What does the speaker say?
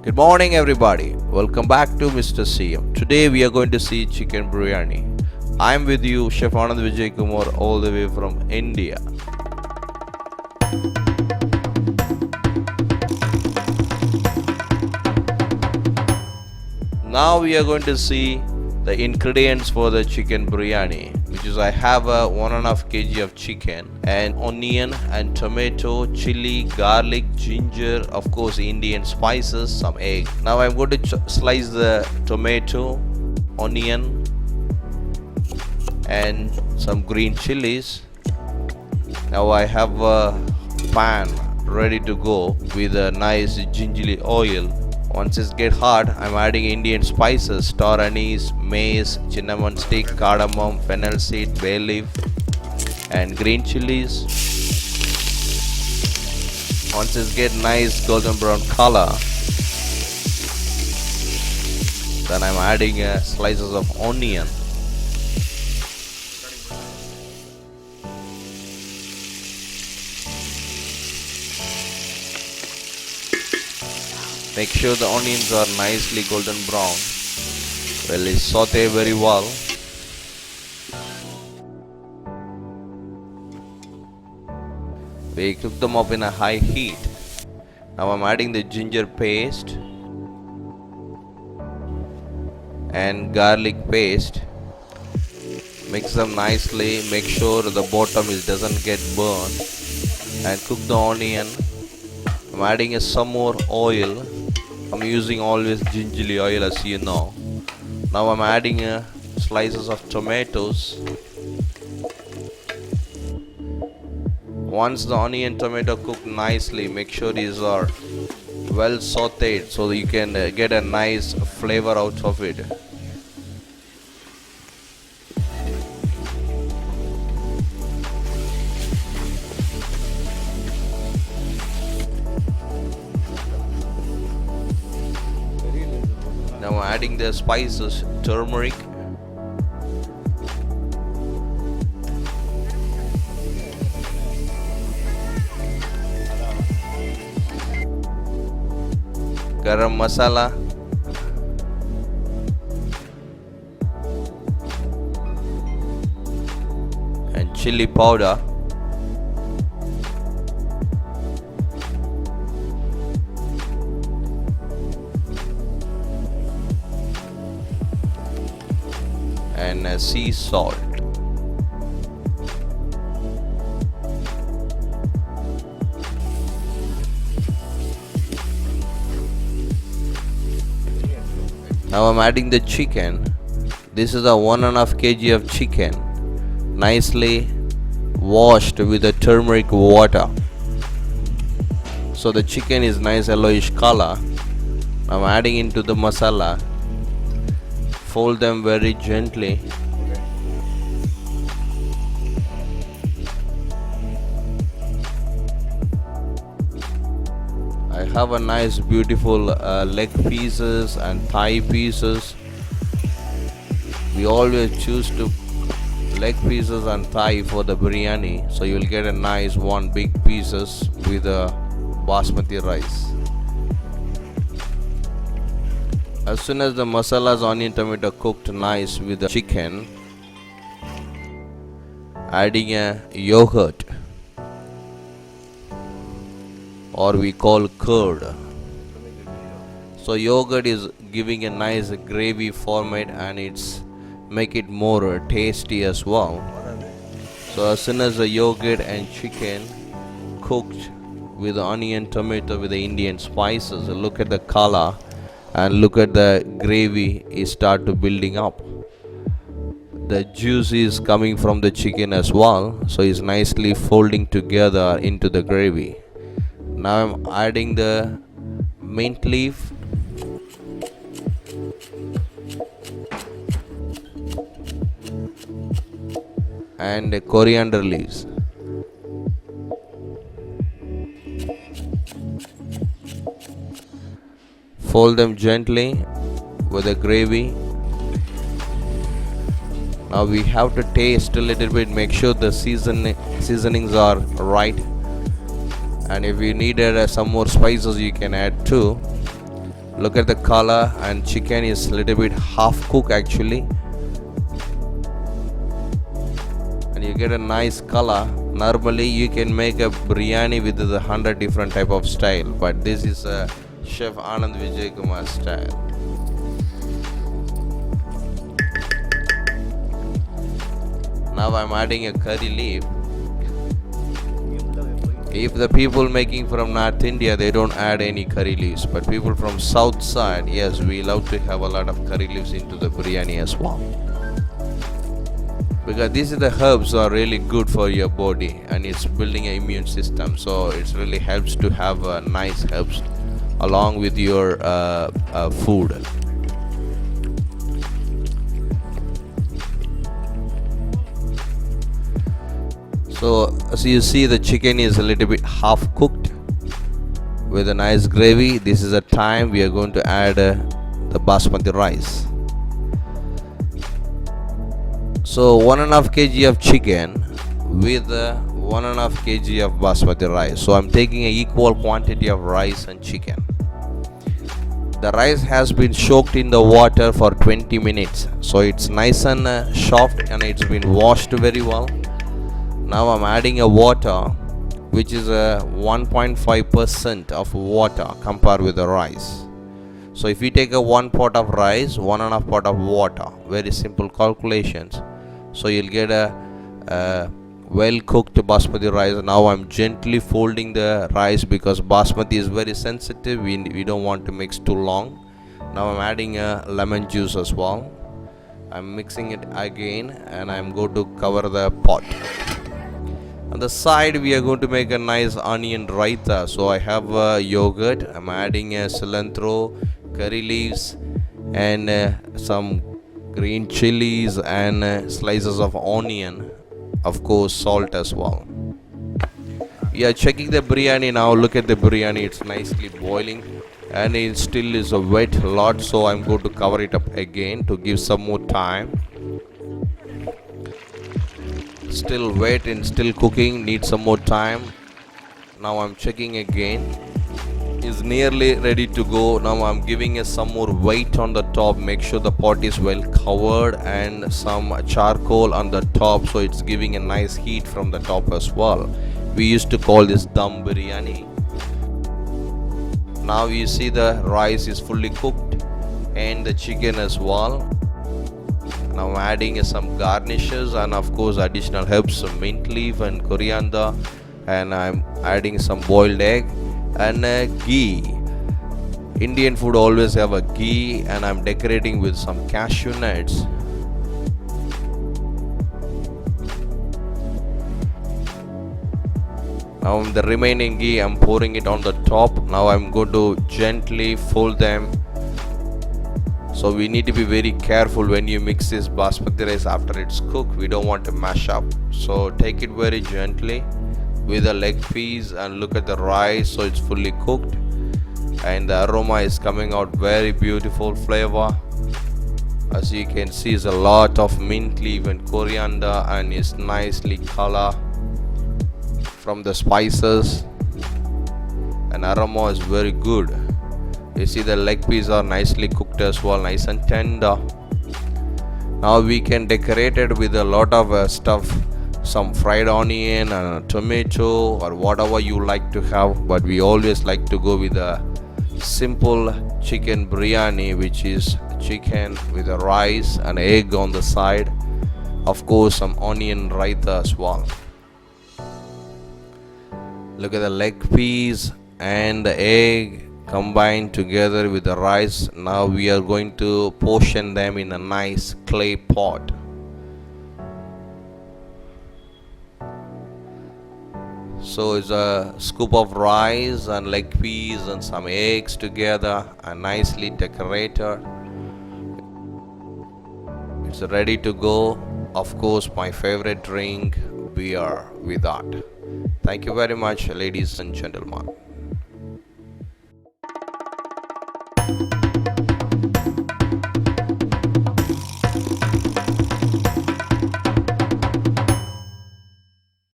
Good morning, everybody. Welcome back to Mr. CM. Today we are going to see chicken biryani. I'm with you, Chef Anand Vijay Kumar, all the way from India. Now we are going to see the ingredients for the chicken biryani, which is I have a 1.5 kg of chicken and onion and tomato, chili, garlic, ginger, of course Indian spices, some egg. Now I'm going to slice the tomato, onion and some green chilies. Now I have a pan ready to go with a nice gingerly oil. Once it gets hot, I'm adding Indian spices, star anise, mace, cinnamon stick, cardamom, fennel seed, bay leaf and green chilies. Once it gets nice golden brown color, then I'm adding slices of onion. Make sure the onions are nicely golden brown. Well, saute very well. We cook them up in a high heat. Now I'm adding the ginger paste and garlic paste. Mix them nicely. Make sure the bottom doesn't get burned. And cook the onion. I'm adding some more oil. I'm using always gingerly oil, as you know. Now I'm adding slices of tomatoes. Once the onion and tomato cook nicely, make sure these are well sauteed so that you can get a nice flavor out of it. Now I'm adding the spices, turmeric, garam masala, and chili powder. And sea salt. Now I'm adding the chicken. This is a 1.5 kg of chicken, nicely washed with the turmeric water. So the chicken is nice yellowish color. I'm adding into the masala. Fold them very gently. I have a nice beautiful leg pieces and thigh pieces. We always choose to leg pieces and thigh for the biryani, so you'll get a nice one big pieces with a basmati rice. As soon as the masalas, onion, tomato cooked nice with the chicken, adding a yogurt, or we call curd. So yogurt is giving a nice gravy format and it's make it more tasty as well. So as soon as the yogurt and chicken cooked with the onion, tomato with the Indian spices, look at the color. And look at the gravy is start to building up. The juice is coming from the chicken as well, so it's nicely folding together into the gravy. Now I'm adding the mint leaf, and the coriander leaves. Fold them gently with the gravy. Now we have to taste a little bit, make sure the seasonings are right. And if you needed some more spices, you can add too. Look at the color, and chicken is a little bit half cooked actually, and you get a nice color. Normally you can make a biryani with 100 different type of style, but this is a Chef Anand Vijay Kumar style. Now I'm adding a curry leaf. If the people making from North India, they don't add any curry leaves, but people from South side, yes, we love to have a lot of curry leaves into the biryani as well, because these are the herbs are really good for your body, and it's building an immune system, so it really helps to have nice herbs along with your food. So as you see, the chicken is a little bit half cooked with a nice gravy. This is the time we are going to add the basmati rice. So 1.5 kg of chicken with 1.5 kg of basmati rice. So I'm taking an equal quantity of rice and chicken. The rice has been soaked in the water for 20 minutes. So it's nice and soft, and it's been washed very well. Now I'm adding a water which is 1.5% of water compared with the rice. So if you take a 1 pot of rice, 1.5 pot of water, very simple calculations. So you'll get a well cooked basmati rice. Now I'm gently folding the rice because basmati is very sensitive. We don't want to mix too long. Now I'm adding a lemon juice as well. I'm mixing it again, and I'm going to cover the pot. On the side, we are going to make a nice onion raita. So I have yogurt. I'm adding cilantro, curry leaves, and some green chilies and slices of onion. Of course, salt as well. We are checking the biryani now. Look at the biryani. It's nicely boiling, and it still is a wet lot. So I'm going to cover it up again to give some more time. Still wet and still cooking, need some more time. Now I'm checking again, is nearly ready to go. Now I'm giving it some more weight on the top, make sure the pot is well covered, and some charcoal on the top, so it's giving a nice heat from the top as well. We used to call this dum biryani. Now you see the rice is fully cooked and the chicken as well. Now I'm adding some garnishes and of course additional herbs, some mint leaf and coriander, and I'm adding some boiled egg and ghee. Indian food always have a ghee, and I'm decorating with some cashew nuts. Now the remaining ghee I'm pouring it on the top. Now I'm going to gently fold them. So we need to be very careful when you mix this basmati rice after it's cooked. We don't want to mash up. So take it very gently with the leg piece and look at the rice. So it's fully cooked and the aroma is coming out very beautiful flavor. As you can see, is a lot of mint leaf and coriander, and it's nicely color from the spices, and aroma is very good. You see the leg pieces are nicely cooked as well, nice and tender. Now we can decorate it with a lot of stuff, some fried onion and a tomato or whatever you like to have, but we always like to go with a simple chicken biryani, which is chicken with a rice and egg on the side, of course some onion raita as well. Look at the leg piece and the egg combined together with the rice. Now we are going to portion them in a nice clay pot. So it's a scoop of rice and leg piece and some eggs together and nicely decorated. It's ready to go. Of course, my favorite drink, beer with that. Thank you very much, ladies and gentlemen.